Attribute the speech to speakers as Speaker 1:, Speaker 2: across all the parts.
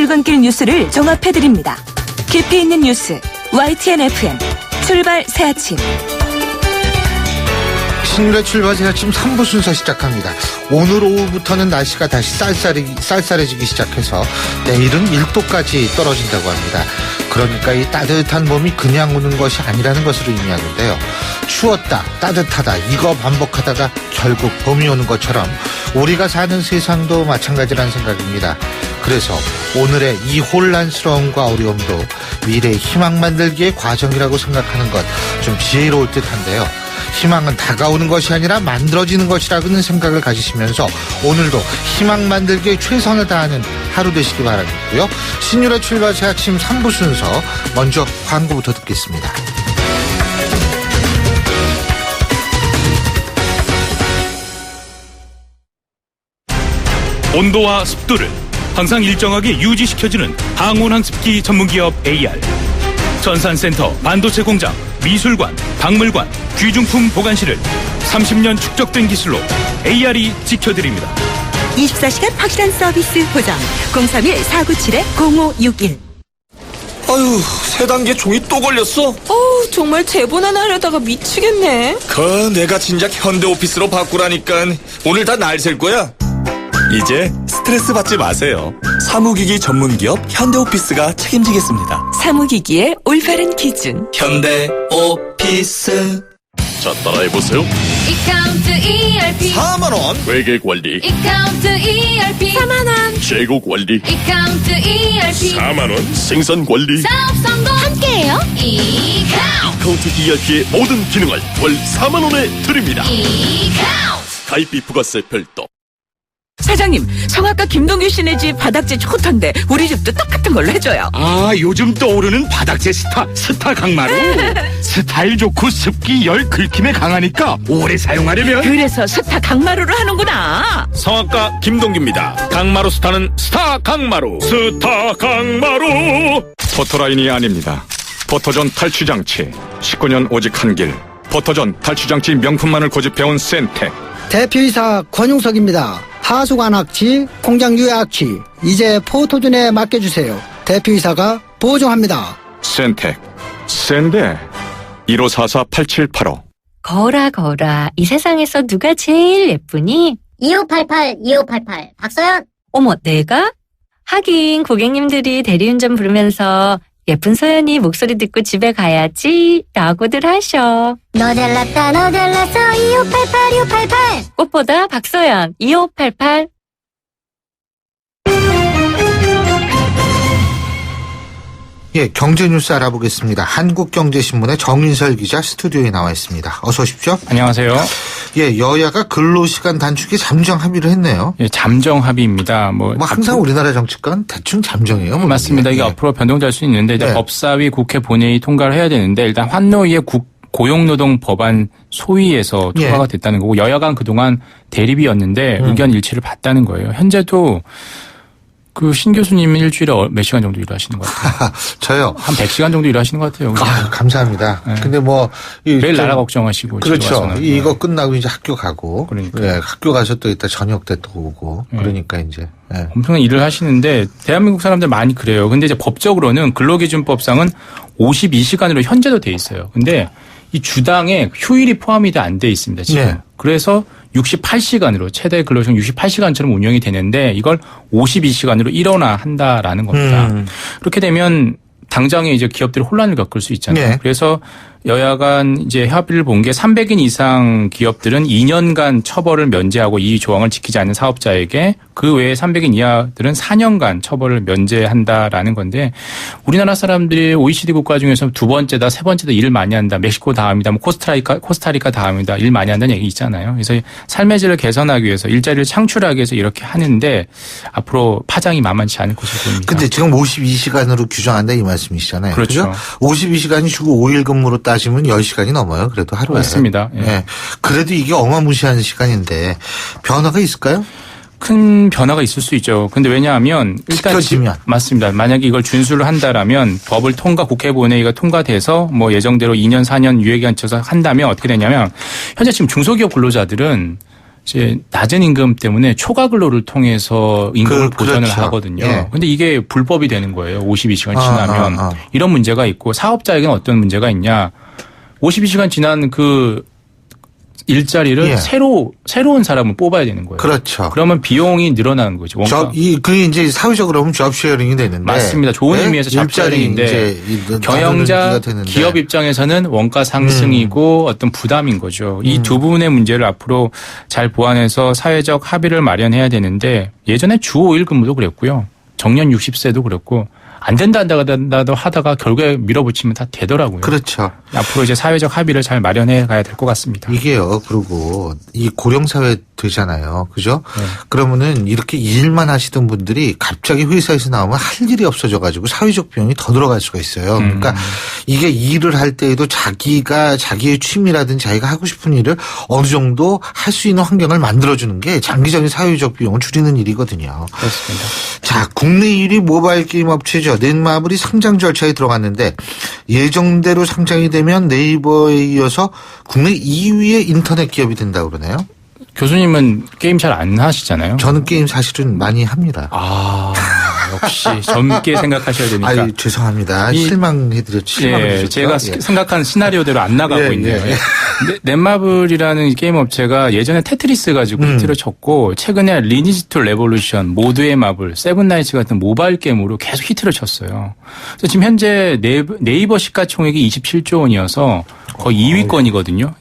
Speaker 1: 출근길 뉴스를 종합해드립니다. 깊이 있는 뉴스 YTN FM 출발 새 아침.
Speaker 2: 신율의 출발 새 아침 3부 순서 시작합니다. 오늘 오후부터는 날씨가 다시 쌀쌀해지기 시작해서 내일은 1도까지 떨어진다고 합니다. 그러니까 이 따뜻한 봄이 그냥 오는 것이 아니라는 것을 의미하는데요. 추웠다, 따뜻하다 이거 반복하다가 결국 봄이 오는 것처럼 우리가 사는 세상도 마찬가지라는 생각입니다. 그래서 오늘의 이 혼란스러움과 어려움도 미래의 희망 만들기의 과정이라고 생각하는 것 좀 지혜로울 듯한데요. 희망은 다가오는 것이 아니라 만들어지는 것이라는 생각을 가지시면서 오늘도 희망 만들기에 최선을 다하는 하루 되시기 바라겠고요. 신율의 출발 새 아침 3부 순서 먼저 광고부터 듣겠습니다.
Speaker 3: 온도와 습도를 항상 일정하게 유지시켜주는 항온항습기 전문기업 AR. 전산센터, 반도체 공장, 미술관, 박물관, 귀중품 보관실을 30년 축적된 기술로 AR이 지켜드립니다.
Speaker 1: 24시간 확실한 서비스 보장 031-497-0561.
Speaker 4: 아유, 세 단계 종이 또 걸렸어?
Speaker 5: 정말 제본 하나 하려다가 미치겠네.
Speaker 4: 내가 진작 현대오피스로 바꾸라니까. 오늘 다 날 셀 거야. 이제 스트레스 받지 마세요. 사무기기 전문기업 현대오피스가 책임지겠습니다.
Speaker 1: 사무기기의 올바른 기준
Speaker 4: 현대오피스.
Speaker 3: 자, 따라해보세요.
Speaker 6: 이카운트 ERP
Speaker 4: 4만원.
Speaker 3: 회계관리,
Speaker 6: 이카운트 ERP 4만원
Speaker 3: 재고 관리,
Speaker 6: 이카운트 ERP
Speaker 3: 4만원, 생산관리.
Speaker 6: 사업 성공 함께해요. 이카운트
Speaker 3: 카운트 ERP의 모든 기능을 월 4만원에 드립니다.
Speaker 6: 이카운트
Speaker 3: 가입비 부가세 별도.
Speaker 5: 사장님, 성악가 김동규 씨네 집 바닥재 좋던데 우리 집도 똑같은 걸로 해줘요.
Speaker 7: 요즘 떠오르는 바닥재 스타 강마루. 스타일 좋고 습기 열 긁힘에 강하니까 오래 사용하려면.
Speaker 5: 그래서 스타 강마루를 하는구나.
Speaker 3: 성악가 김동규입니다. 강마루 스타는 스타 강마루. 스타 강마루. 포토라인이 아닙니다. 포토존 탈취장치. 19년 오직 한 길. 포토존 탈취장치 명품만을 고집해온 센텍.
Speaker 8: 대표이사 권용석입니다. 하수관 악취, 공장 유해 악취 이제 포토존에 맡겨주세요. 대표이사가 보증합니다.
Speaker 3: 센텍. 센데. 1544-8785.
Speaker 9: 거라 이 세상에서 누가 제일 예쁘니?
Speaker 10: 2588 박서연.
Speaker 9: 어머, 내가? 하긴 고객님들이 대리운전 부르면서 예쁜 소연이 목소리 듣고 집에 가야지 라고들 하셔.
Speaker 10: 너 잘났어 2588
Speaker 9: 꽃보다 박소연 2588.
Speaker 2: 예, 경제 뉴스 알아보겠습니다. 한국경제신문의 정인설 기자 스튜디오에 나와 있습니다. 어서 오십시오.
Speaker 11: 안녕하세요.
Speaker 2: 예, 여야가 근로시간 단축에 잠정 합의를 했네요.
Speaker 11: 예, 잠정 합의입니다.
Speaker 2: 항상 우리나라 정치권 대충 잠정이에요.
Speaker 11: 맞습니다. 이게 앞으로 변동될 수 있는데 이제 법사위 국회 본회의 통과를 해야 되는데 일단 환노위의 고용노동 법안 소위에서 통과가 됐다는 거고 여야 간 그동안 대립이었는데 의견 일치를 봤다는 거예요. 현재도 그 신 교수님 일주일에 몇 시간 정도 일하시는 것 같아요?
Speaker 2: 저요?
Speaker 11: 한 100시간 정도 일하시는 것 같아요.
Speaker 2: 감사합니다.
Speaker 11: 네.
Speaker 2: 근데
Speaker 11: 매일 나라 걱정하시고.
Speaker 2: 그렇죠. 이거 끝나고 이제 학교 가고.
Speaker 11: 그러니까.
Speaker 2: 예, 학교 가서 또 이따 저녁 때 또 오고. 그러니까 이제. 예.
Speaker 11: 엄청난 일을 하시는데 대한민국 사람들 많이 그래요. 근데 이제 법적으로는 근로기준법상은 52시간으로 현재도 돼 있어요. 근데 이 주당에 휴일이 포함이 안 돼 있습니다. 지금.
Speaker 2: 네.
Speaker 11: 그래서 68시간으로 최대 근로시간 68시간처럼 운영이 되는데 이걸 52시간으로 일원화한다라는 겁니다. 그렇게 되면 당장에 이제 기업들이 혼란을 겪을 수 있잖아요.
Speaker 2: 네.
Speaker 11: 그래서 여야 간 이제 협의를 본 게 300인 이상 기업들은 2년간 처벌을 면제하고 이 조항을 지키지 않는 사업자에게 그 외에 300인 이하들은 4년간 처벌을 면제한다라는 건데 우리나라 사람들이 OECD 국가 중에서 두 번째다, 세 번째다 일을 많이 한다. 멕시코 다음이다. 코스타리카 다음이다. 일 많이 한다는 얘기 있잖아요. 그래서 삶의 질을 개선하기 위해서 일자리를 창출하기 위해서 이렇게 하는데 앞으로 파장이 만만치 않을 것으로 보입니다.
Speaker 2: 근데 지금 52시간으로 규정한다 이 말씀이시잖아요.
Speaker 11: 그렇죠.
Speaker 2: 52시간이 주고 5일 근무로 따지면 10시간이 넘어요. 그래도 하루에.
Speaker 11: 맞습니다. 예.
Speaker 2: 예. 그래도 이게 어마무시한 시간인데 변화가 있을까요?
Speaker 11: 큰 변화가 있을 수 있죠. 근데 왜냐하면 일단
Speaker 2: 지켜지면.
Speaker 11: 맞습니다. 만약에 이걸 준수를 한다라면 법을 국회 본회의가 통과돼서 뭐 예정대로 2년 4년 유예기간 쳐서 한다면 어떻게 되냐면 현재 지금 중소기업 근로자들은 이제 낮은 임금 때문에 초과 근로를 통해서 임금을 보전을
Speaker 2: 그렇죠.
Speaker 11: 하거든요.
Speaker 2: 예.
Speaker 11: 근데 이게 불법이 되는 거예요. 52시간 지나면. 이런 문제가 있고 사업자에게는 어떤 문제가 있냐. 52시간 지난 그 일자리를
Speaker 2: 예.
Speaker 11: 새로운 사람을 뽑아야 되는 거예요.
Speaker 2: 그렇죠.
Speaker 11: 그러면 비용이 늘어나는 거죠.
Speaker 2: 그게 이제 사회적으로 보면 잡 쉐어링이 되는데.
Speaker 11: 맞습니다. 좋은 의미에서 잡 쉐어링인데 경영자, 기업 입장에서는 원가 상승이고 어떤 부담인 거죠. 이 두 부분의 문제를 앞으로 잘 보완해서 사회적 합의를 마련해야 되는데 예전에 주 5일 근무도 그랬고요. 정년 60세도 그랬고 안 된다 하다가 결국에 밀어붙이면 다 되더라고요.
Speaker 2: 그렇죠.
Speaker 11: 앞으로 이제 사회적 합의를 잘 마련해 가야 될 것 같습니다.
Speaker 2: 이게요. 그리고 이 고령사회 되잖아요. 그죠?
Speaker 11: 네.
Speaker 2: 그러면은 이렇게 일만 하시던 분들이 갑자기 회사에서 나오면 할 일이 없어져 가지고 사회적 비용이 더 들어갈 수가 있어요. 그러니까 이게 일을 할 때에도 자기의 취미라든지 자기가 하고 싶은 일을 어느 정도 할 수 있는 환경을 만들어주는 게 장기적인 사회적 비용을 줄이는 일이거든요.
Speaker 11: 그렇습니다.
Speaker 2: 자, 국내 1위 모바일 게임 업체죠. 넷마블이 상장 절차에 들어갔는데 예정대로 상장이 되면 네이버에 이어서 국내 2위의 인터넷 기업이 된다고 그러네요.
Speaker 11: 교수님은 게임 잘 안 하시잖아요.
Speaker 2: 저는 게임 사실은 많이 합니다.
Speaker 11: 역시 젊게 생각하셔야 되니까.
Speaker 2: 아유, 죄송합니다. 실망해드렸죠.
Speaker 11: 예, 제가 생각한 시나리오대로 안 나가고
Speaker 2: 예,
Speaker 11: 있네요.
Speaker 2: 예.
Speaker 11: 넷마블이라는 게임 업체가 예전에 테트리스 가지고 히트를 쳤고 최근에 리니지 투 레볼루션, 모두의 마블, 세븐나이츠 같은 모바일 게임으로 계속 히트를 쳤어요. 그래서 지금 현재 네이버 시가총액이 27조 원이어서 거의 2위권이거든요.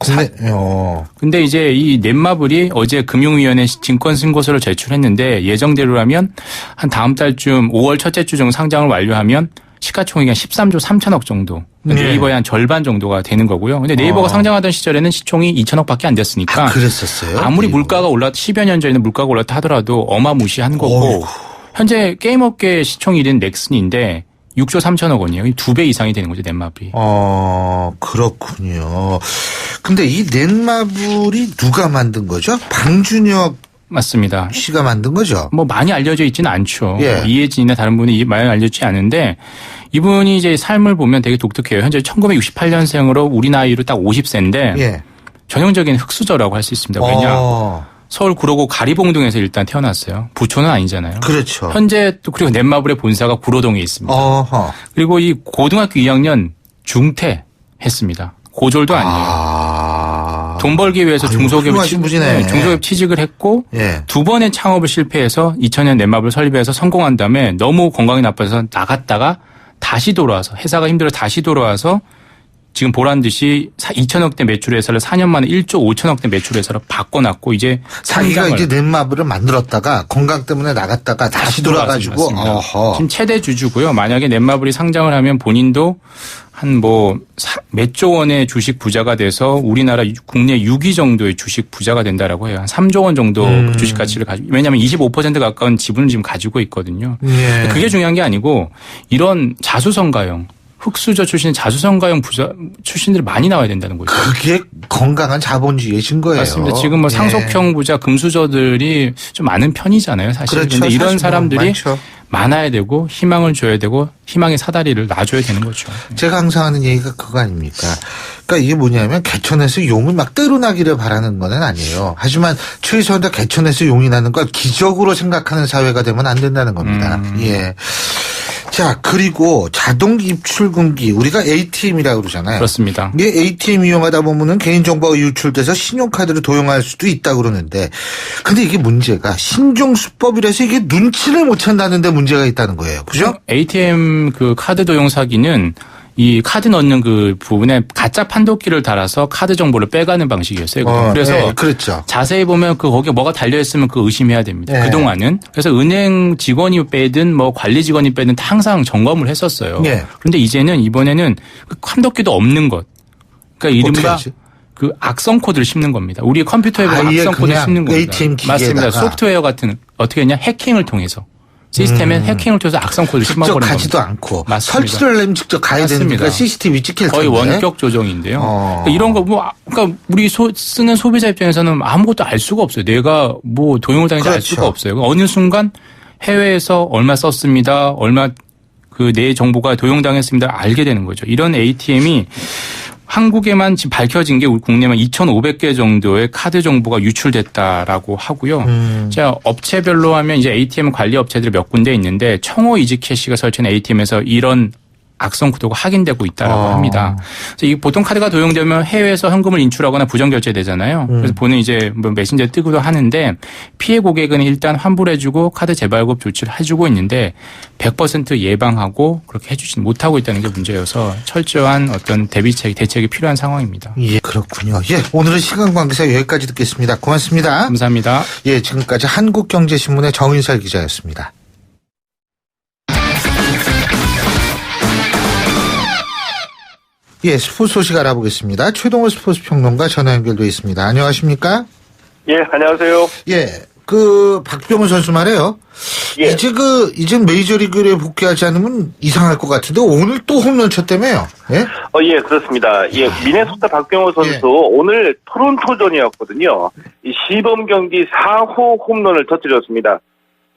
Speaker 11: 근데 이제 이 넷마블이 어제 금융위원회 증권 신고서를 제출했는데 예정대로라면 한 다음 달쯤 5월 첫째 주 정도 상장을 완료하면 시가총액이 한 13조 3천억 정도. 네이버의 한 절반 정도가 되는 거고요. 근데 네이버가 상장하던 시절에는 시총이 2천억밖에 안 됐으니까.
Speaker 2: 그랬었어요?
Speaker 11: 아무리 물가가 10여 년 전에는 물가가 올랐다 하더라도 어마무시한 거고. 현재 게임업계 시총 1위는 넥슨인데 6조 3천억 원이에요. 2배 이상이 되는 거죠, 넷마블이.
Speaker 2: 그렇군요. 근데 이 넷마블이 누가 만든 거죠? 방준혁
Speaker 11: 맞습니다.
Speaker 2: 씨가 만든 거죠?
Speaker 11: 뭐 많이 알려져 있지는 않죠.
Speaker 2: 예.
Speaker 11: 이혜진이나 다른 분이 많이 알려지지 않은데 이분이 이제 삶을 보면 되게 독특해요. 현재 1968년생으로 우리 나이로 딱 50세인데
Speaker 2: 예.
Speaker 11: 전형적인 흑수저라고 할 수 있습니다. 왜냐? 서울 구로구 가리봉동에서 일단 태어났어요. 부촌은 아니잖아요.
Speaker 2: 그렇죠.
Speaker 11: 현재 또 그리고 넷마블의 본사가 구로동에 있습니다. 그리고 이 고등학교 2학년 중퇴했습니다. 고졸도 아니에요. 돈 벌기 위해서 중소기업 취직을 했고
Speaker 2: 예.
Speaker 11: 두 번의 창업을 실패해서 2000년 넷마블 설립해서 성공한 다음에 너무 건강이 나빠서 나갔다가 다시 돌아와서 회사가 힘들어 다시 돌아와서 지금 보란 듯이 2천억대 매출 회사를 4년 만에 1조 5천억대 매출 회사로 바꿔놨고 이제
Speaker 2: 자기가 이제 넷마블을 만들었다가 건강 때문에 나갔다가 다시 돌아가지고
Speaker 11: 지금 최대 주주고요. 만약에 넷마블이 상장을 하면 본인도 한 몇 조 원의 주식 부자가 돼서 우리나라 국내 6위 정도의 주식 부자가 된다라고 해요. 한 3조 원 정도 주식 가치를 가지고. 왜냐하면 25% 가까운 지분을 지금 가지고 있거든요.
Speaker 2: 예.
Speaker 11: 그게 중요한 게 아니고 이런 자수성가형 흑수저 출신 자수성가형 부자 출신들이 많이 나와야 된다는 거죠.
Speaker 2: 그게 건강한 자본주의의 증거예요.
Speaker 11: 맞습니다. 지금 상속형 부자 금수저들이 좀 많은 편이잖아요. 사실.
Speaker 2: 그렇죠.
Speaker 11: 그런데 이런 사람들이
Speaker 2: 많죠.
Speaker 11: 많아야 되고 희망을 줘야 되고 희망의 사다리를 놔줘야 되는 거죠.
Speaker 2: 제가 항상 하는 얘기가 그거 아닙니까? 그러니까 이게 뭐냐면 개천에서 용이 막 때로나기를 바라는 건 아니에요. 하지만 최소한 개천에서 용이 나는 걸 기적으로 생각하는 사회가 되면 안 된다는 겁니다. 예. 자, 그리고 자동 입출금기 우리가 ATM이라고 그러잖아요.
Speaker 11: 그렇습니다.
Speaker 2: 이게 ATM 이용하다 보면은 개인정보가 유출돼서 신용카드를 도용할 수도 있다고 그러는데 근데 이게 문제가 신종수법이라서 이게 눈치를 못 챈다는데 문제가 있다는 거예요. 그죠?
Speaker 11: ATM 그 카드 도용 사기는 이 카드 넣는 그 부분에 가짜 판독기를 달아서 카드 정보를 빼가는 방식이었어요. 그래서
Speaker 2: 네, 그렇죠.
Speaker 11: 자세히 보면 거기에 뭐가 달려있으면 그거 의심해야 됩니다.
Speaker 2: 네.
Speaker 11: 그동안은. 그래서 은행 직원이 빼든 관리 직원이 빼든 다 항상 점검을 했었어요.
Speaker 2: 네.
Speaker 11: 그런데 이번에는 그 판독기도 없는 것. 그러니까 이른바 그 악성 코드를 씹는 겁니다. 우리 컴퓨터에 악성 코드를 씹는 겁니다.
Speaker 2: ATM 기계에다가.
Speaker 11: 맞습니다. 소프트웨어 같은 어떻게 했냐? 해킹을 통해서. 시스템에 해킹을 통해서 악성 코드를 심어버리는 겁니다.
Speaker 2: 직접 가지도 않고
Speaker 11: 맞습니다.
Speaker 2: 설치를 하려면 직접 가야 되니까 CCTV 찍힐 텐데.
Speaker 11: 거의 원격 조정인데요. 그러니까 이런 거 그러니까 우리 쓰는 소비자 입장에서는 아무것도 알 수가 없어요. 내가 도용을 당했는지 알 수가 없어요. 어느 순간 해외에서 얼마 썼습니다. 얼마 내 정보가 도용당했습니다. 알게 되는 거죠. 이런 ATM이 한국에만 지금 밝혀진 게 우리 국내만 2,500개 정도의 카드 정보가 유출됐다라고 하고요. 자, 업체별로 하면 이제 ATM 관리 업체들이 몇 군데 있는데 청호 이지캐시가 설치한 ATM에서 이런 악성 구도가 확인되고 있다라고 합니다. 그래서 이 보통 카드가 도용되면 해외에서 현금을 인출하거나 부정 결제되잖아요. 그래서 보는 이제 뭐 메신저에 뜨기도 하는데 피해 고객은 일단 환불해주고 카드 재발급 조치를 해주고 있는데 100% 예방하고 그렇게 해주지 못하고 있다는 게 문제여서 철저한 어떤 대책이 필요한 상황입니다.
Speaker 2: 예, 그렇군요. 예, 오늘은 시간 관계상 여기까지 듣겠습니다. 고맙습니다.
Speaker 11: 감사합니다.
Speaker 2: 예, 지금까지 한국경제신문의 정인살 기자였습니다. 예, 스포츠 소식 알아보겠습니다. 최동호 스포츠 평론가 전화 연결돼 있습니다. 안녕하십니까?
Speaker 12: 예, 안녕하세요.
Speaker 2: 예, 박병호 선수 말이에요.
Speaker 12: 예.
Speaker 2: 이제 메이저리그에 복귀하지 않으면 이상할 것 같은데 오늘 또 홈런 쳤다며요? 예?
Speaker 12: 예, 그렇습니다. 예, 미네소타 박병호 선수 오늘 토론토전이었거든요. 이 시범 경기 4호 홈런을 터뜨렸습니다.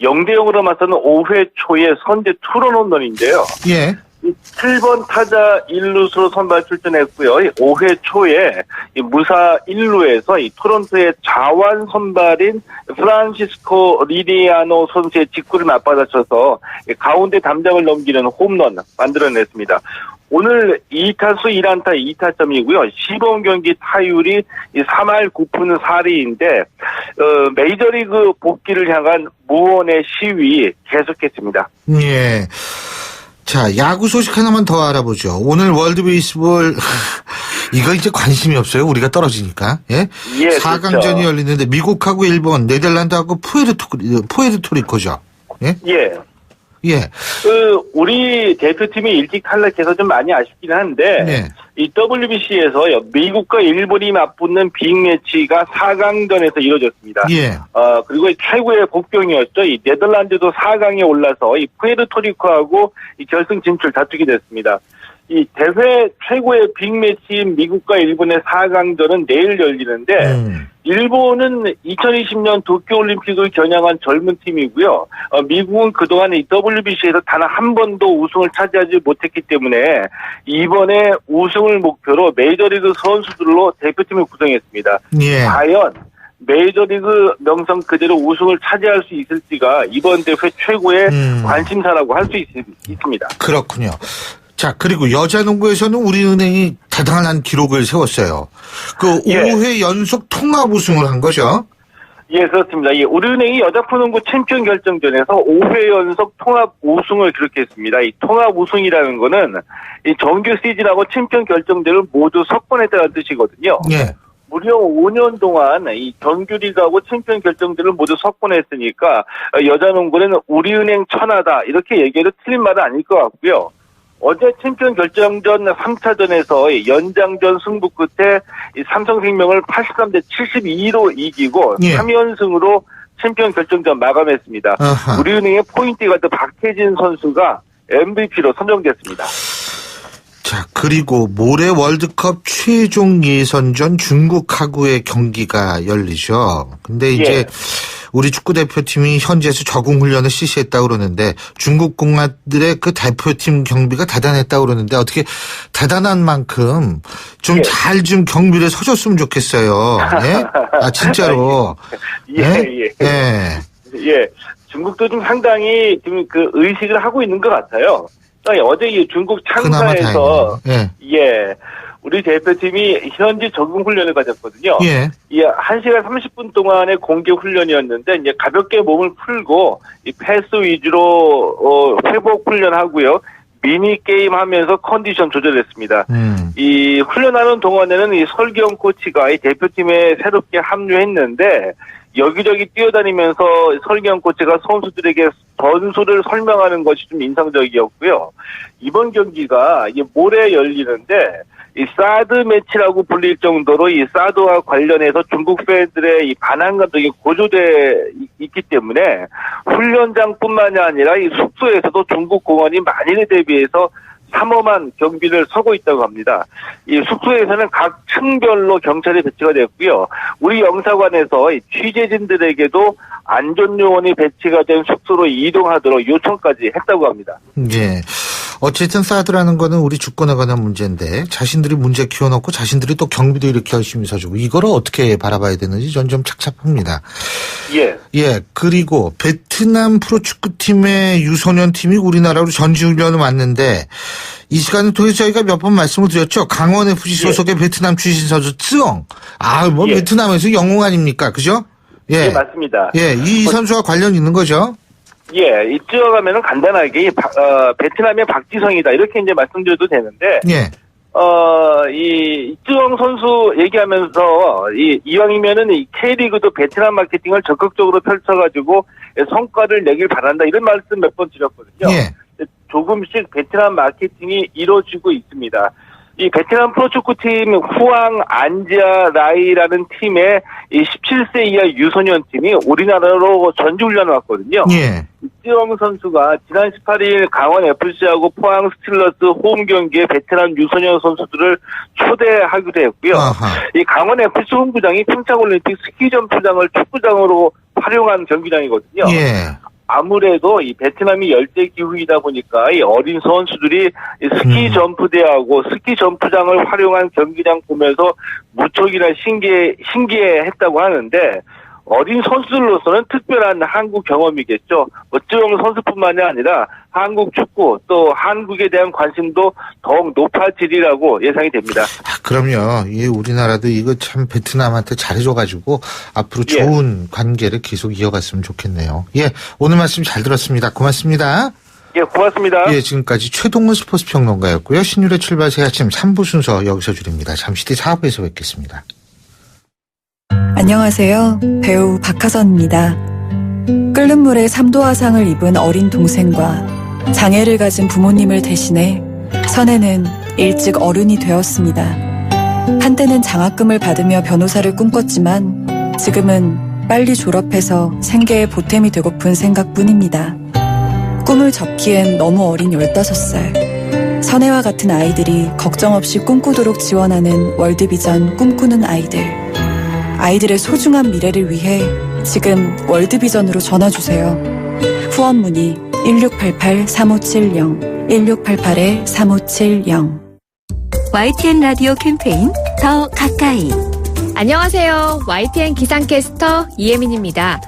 Speaker 12: 0대0으로 맞서는 5회 초에 선제 투런 홈런인데요.
Speaker 2: 예.
Speaker 12: 7번 타자 1루수로 선발 출전했고요. 5회 초에 무사 1루에서 이 토론토의 자완 선발인 프란시스코 리디아노 선수의 직구를 맞받아쳐서 가운데 담장을 넘기는 홈런 만들어냈습니다. 오늘 2타수 1안타 2타점이고요. 시범 경기 타율이 3할 9푼 4리인데 메이저리그 복귀를 향한 무언의 시위 계속했습니다.
Speaker 2: 예. 자, 야구 소식 하나만 더 알아보죠. 오늘 월드 베이스볼 이거 이제 관심이 없어요. 우리가 떨어지니까. 예?
Speaker 12: 예,
Speaker 2: 4강전이
Speaker 12: 그렇죠.
Speaker 2: 열리는데 미국하고 일본, 네덜란드하고 푸에르토리코죠. 예?
Speaker 12: 예.
Speaker 2: 예.
Speaker 12: 우리 대표팀이 일찍 탈락해서 좀 많이 아쉽긴 한데,
Speaker 2: 네.
Speaker 12: 이 WBC에서 미국과 일본이 맞붙는 빅매치가 4강전에서 이루어졌습니다.
Speaker 2: 예.
Speaker 12: 그리고 최고의 복병이었죠. 이 네덜란드도 4강에 올라서 이 푸에르토리코하고 이 결승 진출 다투게 됐습니다. 이 대회 최고의 빅매치인 미국과 일본의 4강전은 내일 열리는데 일본은 2020년 도쿄올림픽을 겨냥한 젊은 팀이고요. 미국은 그동안 이 WBC에서 단 한 번도 우승을 차지하지 못했기 때문에 이번에 우승을 목표로 메이저리그 선수들로 대표팀을 구성했습니다.
Speaker 2: 예.
Speaker 12: 과연 메이저리그 명성 그대로 우승을 차지할 수 있을지가 이번 대회 최고의 관심사라고 할 수 있습니다.
Speaker 2: 그렇군요. 자, 그리고 여자 농구에서는 우리은행이 대단한 기록을 세웠어요. 5회 연속 통합 우승을 한 거죠?
Speaker 12: 예, 그렇습니다. 예, 우리은행이 여자 프로농구 챔피언 결정전에서 5회 연속 통합 우승을 기록했습니다. 이 통합 우승이라는 거는 이 정규 시즌하고 챔피언 결정전을 모두 석권했다는 뜻이거든요.
Speaker 2: 예.
Speaker 12: 무려 5년 동안 이 정규리그하고 챔피언 결정전을 모두 석권했으니까 여자 농구는 우리은행 천하다 이렇게 얘기해도 틀린 말은 아닐 것 같고요. 어제 챔피언 결정전 3차전에서 연장전 승부 끝에 삼성생명을 83대 72로 이기고 3연승으로 챔피언 결정전 마감했습니다. 아하. 우리은행의 포인트 가드 박혜진 선수가 MVP로 선정됐습니다.
Speaker 2: 자, 그리고 모레 월드컵 최종 예선전 중국하고의 경기가 열리죠. 근데 이제 우리 축구대표팀이 현지에서 적응훈련을 실시했다고 그러는데 중국 공화들의 그 대표팀 경비가 대단했다고 그러는데 어떻게 대단한 만큼 좀 잘 좀 경비를 서줬으면 좋겠어요. 예? 아, 진짜로.
Speaker 12: 예. 중국도 좀 상당히 지금 그 의식을 하고 있는 것 같아요. 어제 이 중국 창사에서 우리 대표팀이 현지 적응 훈련을 가졌거든요. 예, 1시간 30분 동안의 공개 훈련이었는데 이제 가볍게 몸을 풀고 이 패스 위주로 회복 훈련하고요. 미니 게임 하면서 컨디션 조절했습니다. 이 훈련하는 동안에는 이 설경 코치가 이 대표팀에 새롭게 합류했는데 여기저기 뛰어다니면서 설경 코치가 선수들에게 전술을 설명하는 것이 좀 인상적이었고요. 이번 경기가 모레 열리는데 이 사드 매치라고 불릴 정도로 이 사드와 관련해서 중국 팬들의 이 반항 감정이 고조돼 있기 때문에 훈련장뿐만이 아니라 이 숙소에서도 중국 공안이 만일에 대비해서 삼엄한 경비를 서고 있다고 합니다. 이 숙소에서는 각 층별로 경찰이 배치가 됐고요. 우리 영사관에서 취재진들에게도 안전요원이 배치가 된 숙소로 이동하도록 요청까지 했다고 합니다.
Speaker 2: 예. 어쨌든 사드라는 거는 우리 주권에 관한 문제인데 자신들이 문제 키워놓고 자신들이 또 경비도 이렇게 열심히 서주고 이거를 어떻게 바라봐야 되는지 전 좀 착잡합니다. 예. 그리고 베트남 프로축구팀의 유소년 팀이 우리나라로 전지훈련을 왔는데 이 시간을 통해 저희가 몇 번 말씀을 드렸죠. 강원FC 소속의 베트남 출신 선수 쯔엉. 베트남에서 영웅 아닙니까? 그죠?
Speaker 12: 예, 맞습니다.
Speaker 2: 예, 이 선수와 관련 있는 거죠?
Speaker 12: 예, 이쯤 가면은 간단하게, 베트남의 박지성이다. 이렇게 이제 말씀드려도 되는데.
Speaker 2: 예.
Speaker 12: 이쯔엉 선수 얘기하면서, 이왕이면은 이 K리그도 베트남 마케팅을 적극적으로 펼쳐가지고 성과를 내길 바란다. 이런 말씀 몇 번 드렸거든요.
Speaker 2: 예.
Speaker 12: 조금씩 베트남 마케팅이 이루어지고 있습니다. 이 베트남 프로축구팀 후앙 안지아라이라는 팀의 이 17세 이하 유소년 팀이 우리나라로 전지훈련을 왔거든요.
Speaker 2: 예.
Speaker 12: 이쯔엉 선수가 지난 18일 강원 FC하고 포항 스틸러스 홈 경기에 베트남 유소년 선수들을 초대하기도 했고요. 이 강원 FC 홈구장이 평창올림픽 스키점프장을 축구장으로 활용한 경기장이거든요.
Speaker 2: 예.
Speaker 12: 아무래도 이 베트남이 열대 기후이다 보니까 이 어린 선수들이 스키 점프대하고 스키 점프장을 활용한 경기장 보면서 무척이나 신기해했다고 하는데 어린 선수들로서는 특별한 한국 경험이겠죠. 쯔엉 선수뿐만이 아니라 한국 축구 또 한국에 대한 관심도 더욱 높아지리라고 예상이 됩니다.
Speaker 2: 그럼요. 우리나라도 이거 참 베트남한테 잘해줘가지고 앞으로 좋은 관계를 계속 이어갔으면 좋겠네요. 예, 오늘 말씀 잘 들었습니다. 고맙습니다.
Speaker 12: 예, 고맙습니다.
Speaker 2: 예, 지금까지 최동훈 스포츠 평론가였고요. 신율의 출발 새 아침 3부 순서 여기서 줄입니다. 잠시 뒤 4부에서 뵙겠습니다.
Speaker 13: 안녕하세요. 배우 박하선입니다. 끓는 물에 3도 화상을 입은 어린 동생과 장애를 가진 부모님을 대신해 선혜는 일찍 어른이 되었습니다. 한때는 장학금을 받으며 변호사를 꿈꿨지만 지금은 빨리 졸업해서 생계의 보탬이 되고픈 생각뿐입니다. 꿈을 접기엔 너무 어린 15살. 선혜와 같은 아이들이 걱정 없이 꿈꾸도록 지원하는 월드비전 꿈꾸는 아이들. 아이들의 소중한 미래를 위해 지금 월드비전으로 전화주세요. 후원 문의 1688-3570 1688-3570.
Speaker 1: YTN 라디오 캠페인 더 가까이.
Speaker 14: 안녕하세요. YTN 기상캐스터 이혜민입니다.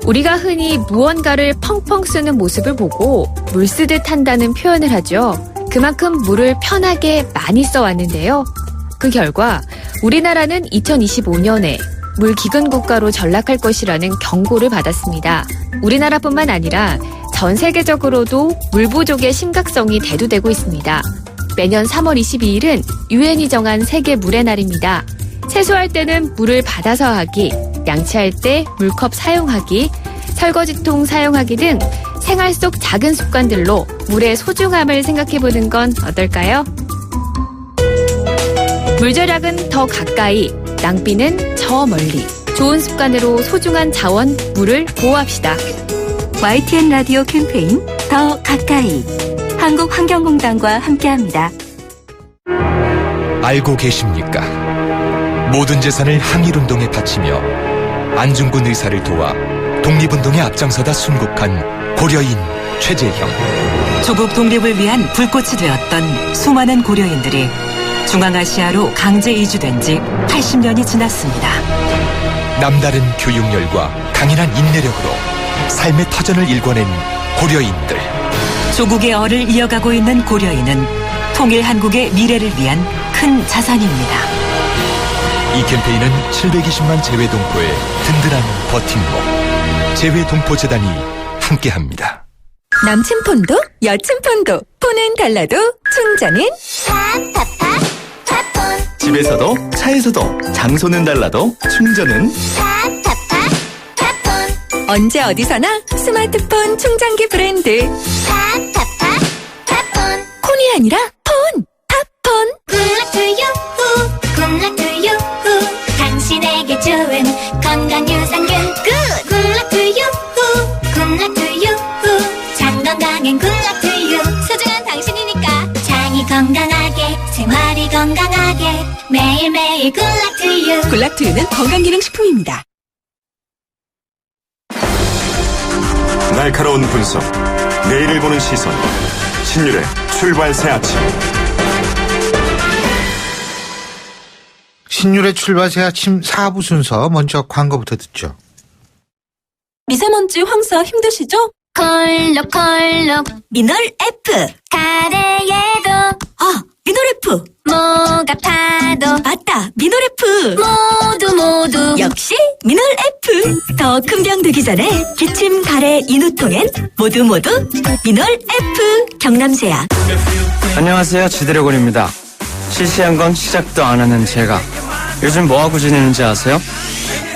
Speaker 14: 우리가 흔히 무언가를 펑펑 쓰는 모습을 보고 물 쓰듯 한다는 표현을 하죠. 그만큼 물을 편하게 많이 써왔는데요. 그 결과 우리나라는 2025년에 물 기근 국가로 전락할 것이라는 경고를 받았습니다. 우리나라뿐만 아니라 전 세계적으로도 물 부족의 심각성이 대두되고 있습니다. 매년 3월 22일은 유엔이 정한 세계 물의 날입니다. 세수할 때는 물을 받아서 하기, 양치할 때 물컵 사용하기, 설거지통 사용하기 등 생활 속 작은 습관들로 물의 소중함을 생각해보는 건 어떨까요? 물 절약은 더 가까이, 낭비는 저 멀리. 좋은 습관으로 소중한 자원, 물을 보호합시다.
Speaker 1: YTN 라디오 캠페인 더 가까이. 한국환경공단과 함께합니다.
Speaker 15: 알고 계십니까? 모든 재산을 항일운동에 바치며 안중근 의사를 도와 독립운동에 앞장서다 순국한 고려인 최재형.
Speaker 1: 조국 독립을 위한 불꽃이 되었던 수많은 고려인들이 중앙아시아로 강제 이주된 지 80년이 지났습니다.
Speaker 15: 남다른 교육열과 강인한 인내력으로 삶의 터전을 일궈낸 고려인들.
Speaker 1: 조국의 얼을 이어가고 있는 고려인은 통일 한국의 미래를 위한 큰 자산입니다.
Speaker 15: 이 캠페인은 720만 재외동포의 든든한 버팀목 재외동포재단이 함께합니다.
Speaker 16: 남친 폰도 여친 폰도 폰은 달라도 충전은
Speaker 4: 팝팝팝. 집에서도 차에서도 장소는 달라도 충전은
Speaker 16: 팝팝팝. 언제 어디서나 스마트폰 충전기 브랜드 팝팝팝. 폰이 아니라 폰 팝폰.
Speaker 6: 굿락투유 굿락투유 당신에게 좋은 건강 유산균 굿 굿락투유 굿락투유 장건강엔 굿락투유 소중한 당신이니까 장이 건강하게 생활이 건강하게 매일매일 굿락투유.
Speaker 16: 굿락투유는 건강기능식품입니다.
Speaker 17: 날카로운 분석, 내일을 보는 시선, 신율의 출발 새 아침.
Speaker 2: 신율의 출발 새 아침 4부 순서 먼저 광고부터 듣죠.
Speaker 16: 미세먼지 황사 힘드시죠?
Speaker 6: 콜록콜록
Speaker 16: 미널 F.
Speaker 6: 가래에도
Speaker 16: 미널 F.
Speaker 6: 목 아파도
Speaker 16: 맞다, 미널 F.
Speaker 6: 모두
Speaker 16: 역시 미널 F. 더 큰 병 되기 전에 기침, 가래, 인후통엔 모두 미널 F. 경남제약.
Speaker 18: 안녕하세요, 지드래곤입니다. 시시한 건 시작도 안 하는 제가 요즘 뭐하고 지내는지 아세요?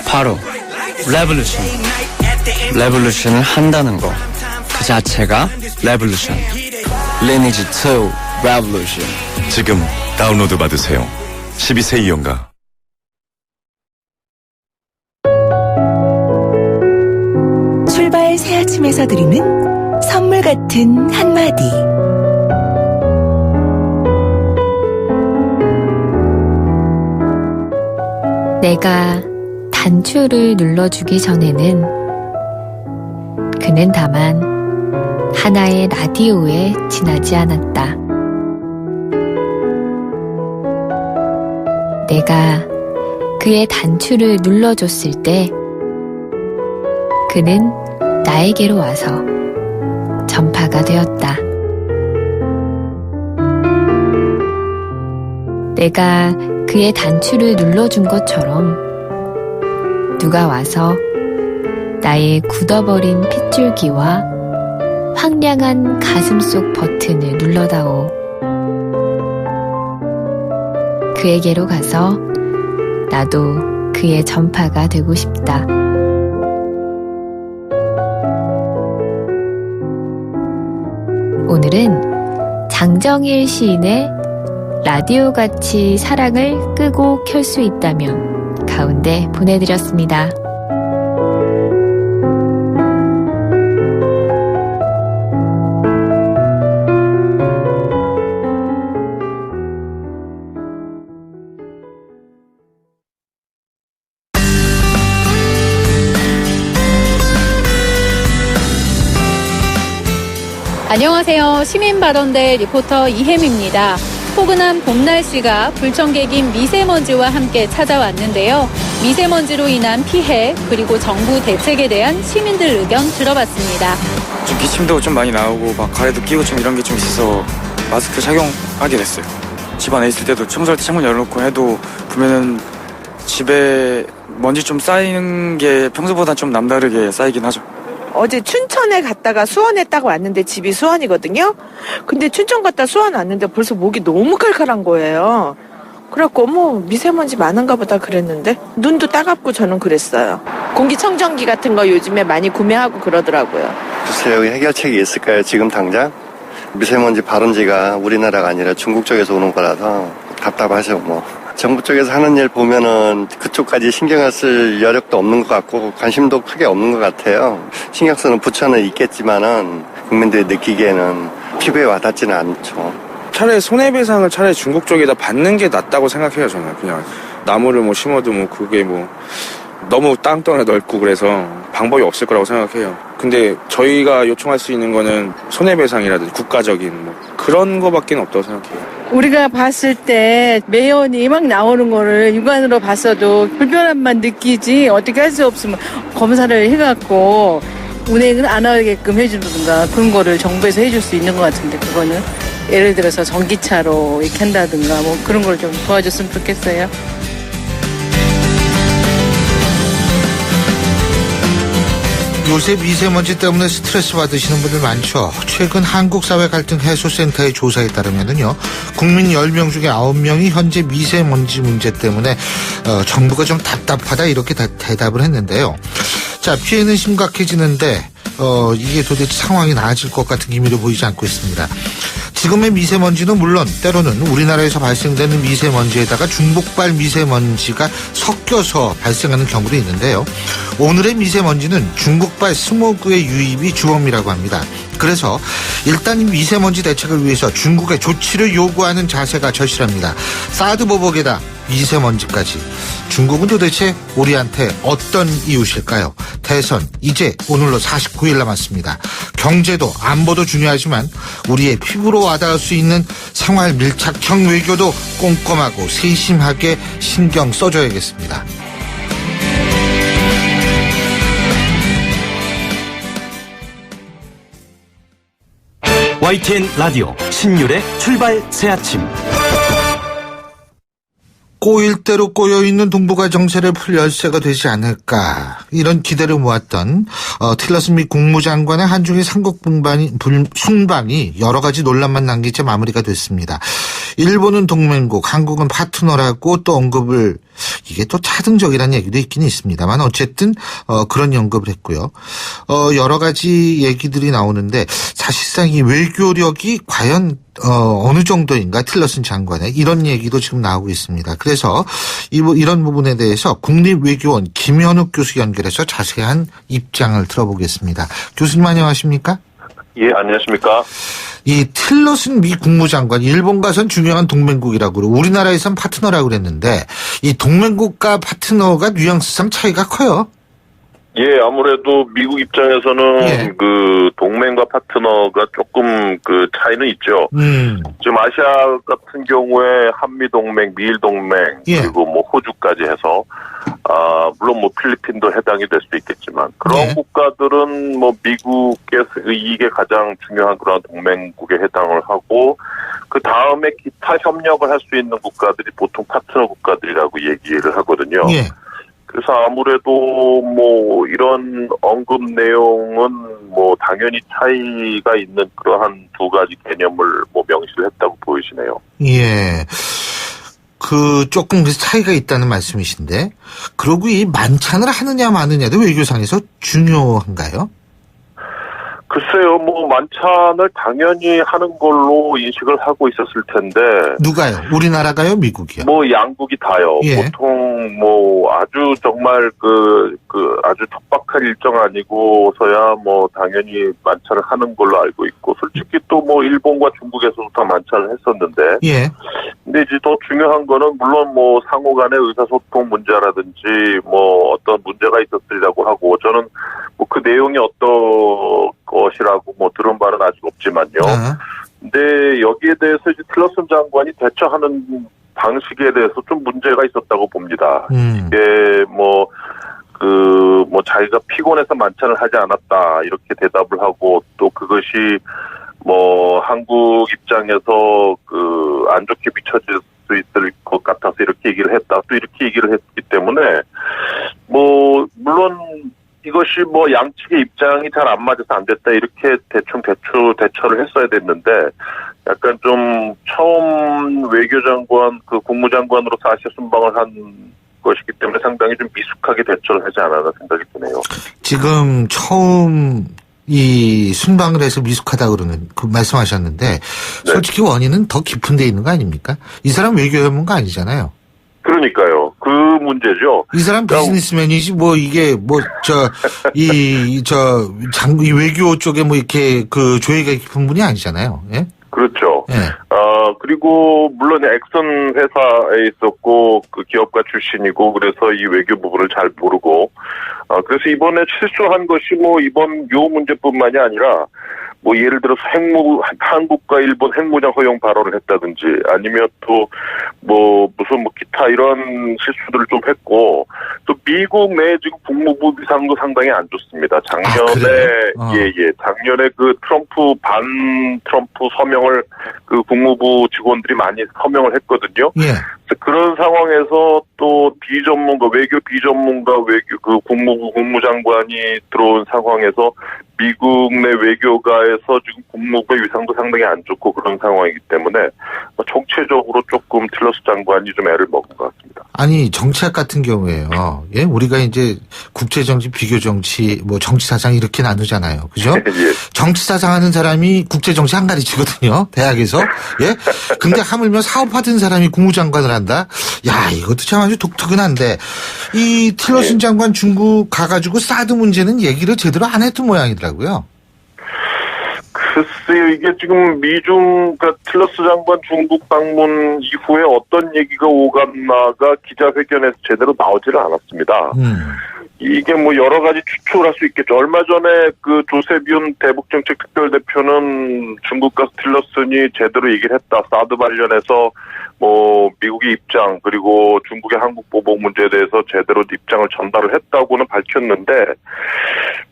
Speaker 18: 바로 레볼루션. 레볼루션을 한다는 거 그 자체가 레볼루션. 리니지 2 레볼루션.
Speaker 17: 지금 다운로드 받으세요. 12세 이용가.
Speaker 16: 출발 새 아침에서 드리는 선물 같은 한마디.
Speaker 14: 내가 단추를 눌러주기 전에는 그는 다만 하나의 라디오에 지나지 않았다. 내가 그의 단추를 눌러줬을 때 그는 나에게로 와서 전파가 되었다. 내가 그의 단추를 눌러준 것처럼 누가 와서 나의 굳어버린 핏줄기와 황량한 가슴속 버튼을 눌러다오. 그에게로 가서 나도 그의 전파가 되고 싶다. 오늘은 장정일 시인의 라디오같이 사랑을 끄고 켤 수 있다면 가운데 보내드렸습니다.
Speaker 19: 안녕하세요. 시민발언대 리포터 이혜미입니다. 포근한 봄 날씨가 불청객인 미세먼지와 함께 찾아왔는데요. 미세먼지로 인한 피해 그리고 정부 대책에 대한 시민들 의견 들어봤습니다.
Speaker 20: 좀 기침도 좀 많이 나오고 막 가래도 끼고 좀 이런 게 좀 있어서 마스크 착용하게 됐어요. 집 안에 있을 때도 청소할 때 창문 열어놓고 해도 보면은 집에 먼지 좀 쌓이는 게 평소보다 좀 남다르게 쌓이긴 하죠.
Speaker 21: 어제 춘천에 갔다가 수원에 딱 왔는데 집이 수원이거든요. 근데 춘천 갔다 수원 왔는데 벌써 목이 너무 칼칼한 거예요. 그래갖고 미세먼지 많은가 보다 그랬는데 눈도 따갑고 저는 그랬어요. 공기청정기 같은 거 요즘에 많이 구매하고 그러더라고요.
Speaker 22: 글쎄요, 여기 해결책이 있을까요? 지금 당장? 미세먼지 발원지가 우리나라가 아니라 중국 쪽에서 오는 거라서 답답하죠 뭐. 정부 쪽에서 하는 일 보면은 그쪽까지 신경을 쓸 여력도 없는 것 같고 관심도 크게 없는 것 같아요. 신경 쓰는 부처는 있겠지만은 국민들이 느끼기에는 피부에 와닿지는 않죠.
Speaker 20: 차라리 손해배상을 차라리 중국 쪽에다 받는 게 낫다고 생각해요. 저는 그냥 나무를 심어도 그게 너무 땅덩어리 넓고 그래서 방법이 없을 거라고 생각해요. 근데 저희가 요청할 수 있는 거는 손해배상이라든지 국가적인 그런 거밖에 없다고 생각해요.
Speaker 23: 우리가 봤을 때 매연이 막 나오는 거를 육안으로 봤어도 불편함만 느끼지 어떻게 할 수 없으면 검사를 해갖고 운행을 안 하게끔 해주든가 그런 거를 정부에서 해줄 수 있는 것 같은데 그거는 예를 들어서 전기차로 이렇게 한다든가 그런 걸 좀 도와줬으면 좋겠어요.
Speaker 2: 요새 미세먼지 때문에 스트레스 받으시는 분들 많죠. 최근 한국사회갈등해소센터의 조사에 따르면은요, 국민 10명 중에 9명이 현재 미세먼지 문제 때문에 정부가 좀 답답하다 이렇게 대답을 했는데요. 자, 피해는 심각해지는데 이게 도대체 상황이 나아질 것 같은 기미를 보이지 않고 있습니다. 지금의 미세먼지는 물론 때로는 우리나라에서 발생되는 미세먼지에다가 중복발 미세먼지가 섞여서 발생하는 경우도 있는데요. 오늘의 미세먼지는 중국발 스모그의 유입이 주범이라고 합니다. 그래서 일단 미세먼지 대책을 위해서 중국의 조치를 요구하는 자세가 절실합니다. 사드 보복에다 미세먼지까지. 중국은 도대체 우리한테 어떤 이웃일까요? 대선 이제 오늘로 49일 남았습니다. 경제도 안보도 중요하지만 우리의 피부로 와닿을 수 있는 생활 밀착형 외교도 꼼꼼하고 세심하게 신경 써줘야겠습니다.
Speaker 5: YTN 라디오 신율의 출발 새아침.
Speaker 2: 꼬일 대로 꼬여있는 동북아 정세를 풀 열쇠가 되지 않을까 이런 기대를 모았던 틸러슨 미 국무장관의 한중일 삼국 순방이 여러 가지 논란만 남긴 채 마무리가 됐습니다. 일본은 동맹국, 한국은 파트너라고 또 언급을, 이게 또 차등적이라는 얘기도 있긴 있습니다만 어쨌든 그런 언급을 했고요. 여러 가지 얘기들이 나오는데 사실상 이 외교력이 과연 어느 정도인가 틸러슨 장관의 이런 얘기도 지금 나오고 있습니다. 그래서 이런 부분에 대해서 국립외교원 김현욱 교수 연결해서 자세한 입장을 들어보겠습니다. 교수님 안녕하십니까?
Speaker 7: 예, 안녕하십니까?
Speaker 2: 이 틸러슨 미 국무장관 일본 가선 중요한 동맹국이라고 그러고 우리나라에선 파트너라고 그랬는데 이 동맹국과 파트너가 뉘앙스상 차이가 커요.
Speaker 7: 예, 아무래도 미국 입장에서는 그 동맹과 파트너가 조금 그 차이는 있죠. 지금 아시아 같은 경우에 한미 동맹, 미일 동맹 그리고 뭐 호주까지 해서 물론 뭐 필리핀도 해당이 될 수도 있겠지만 그런 국가들은 뭐 미국의 이익에 가장 중요한 그런 동맹국에 해당을 하고 그 다음에 기타 협력을 할 수 있는 국가들이 보통 파트너 국가들이라고 얘기를 하거든요. 그래서 아무래도 뭐 이런 언급 내용은 뭐 당연히 차이가 있는 그러한 두 가지 개념을 뭐 명시를 했다고 보이시네요.
Speaker 2: 예. 조금 차이가 있다는 말씀이신데, 그러고 이 만찬을 하느냐 마느냐도 외교상에서 중요한가요?
Speaker 7: 글쎄요, 뭐 만찬을 당연히 하는 걸로 인식을 하고 있었을 텐데.
Speaker 2: 누가요? 우리나라가요? 미국이요?
Speaker 7: 뭐 양국이 다요. 보통 뭐 아주 정말 아주 촉박한 일정 아니고서야 뭐 당연히 만찬을 하는 걸로 알고 있고, 솔직히 또 뭐 일본과 중국에서부터 만찬을 했었는데. 근데 이제 더 중요한 거는 물론 뭐 상호 간의 의사소통 문제라든지 뭐 어떤 문제가 있었으리라고 하고, 저는 뭐 그 내용이 어떤 것이라고 뭐 들은 바는 아직 없지만요. 근데 여기에 대해서 이제 틸러슨 장관이 대처하는 방식에 대해서 좀 문제가 있었다고 봅니다. 이게 뭐 자기가 피곤해서 만찬을 하지 않았다 이렇게 대답을 하고, 또 그것이 뭐 한국 입장에서 안 좋게 비춰질 수 있을 것 같아서 이렇게 얘기를 했다, 또 이렇게 얘기를 했기 때문에 뭐 물론 이것이 뭐 양측의 입장이 잘 안 맞아서 안 됐다 이렇게 대충 대처를 했어야 됐는데, 약간 좀 처음 외교장관 국무장관으로서 아시아 순방을 한 것이기 때문에 상당히 좀 미숙하게 대처를 하지 않았나 생각이 드네요.
Speaker 2: 지금 처음 이 순방을 해서 미숙하다고 말씀하셨는데 솔직히 원인은 더 깊은 데 있는 거 아닙니까? 이 사람 외교 전문가 아니잖아요.
Speaker 7: 그러니까요. 그 문제죠.
Speaker 2: 이 사람 비즈니스맨이지 뭐 이게 이 외교 쪽에 뭐 이렇게 조예가 깊은 분이 아니잖아요. 예?
Speaker 7: 그렇죠. 그리고 물론 엑슨 회사에 있었고 그 기업가 출신이고, 그래서 이 외교 부분을 잘 모르고, 그래서 이번에 실수한 것이 뭐 이번 요 문제뿐만이 아니라 뭐 예를 들어서 한국과 일본 핵무장 허용 발언을 했다든지, 아니면 또 뭐 무슨 뭐 기타 이런 실수들을 좀 했고, 또 미국 내 지금 국무부 비상도 상당히 안 좋습니다. 작년에 작년에 그 반 트럼프 서명을 그 국무부 직원들이 많이 서명을 했거든요. 그런 상황에서 또 외교 비전문가 국무부 국무장관이 들어온 상황에서 미국 내 외교가에서 지금 국무부의 위상도 상당히 안 좋고 그런 상황이기 때문에 총체적으로 조금 틸러스 장관이 좀 애를 먹은 것 같습니다.
Speaker 2: 아니, 정치학 같은 경우에요. 예, 우리가 이제 국제정치, 비교정치, 뭐 정치사상 이렇게 나누잖아요. 그죠? 정치사상 하는 사람이 국제정치 한 가르치거든요. 대학에서. 예? 근데 하물며 사업하던 사람이 국무장관을 한다? 야, 이것도 참 아주 독특한데, 이 틸러슨 장관 중국 가가지고 사드 문제는 얘기를 제대로 안 했던 모양이더라고요.
Speaker 7: 글쎄요, 이게 지금 그러니까 틸러스 장관 중국 방문 이후에 어떤 얘기가 오갔나가 기자회견에서 제대로 나오지를 않았습니다. 이게 뭐 여러 가지 추측을 할 수 있겠죠. 얼마 전에 그 조세비온 대북정책 특별대표는 중국 가서 틸러슨이 제대로 얘기를 했다. 사드 관련해서 뭐 미국의 입장 그리고 중국의 한국 보복 문제에 대해서 제대로 입장을 전달을 했다고는 밝혔는데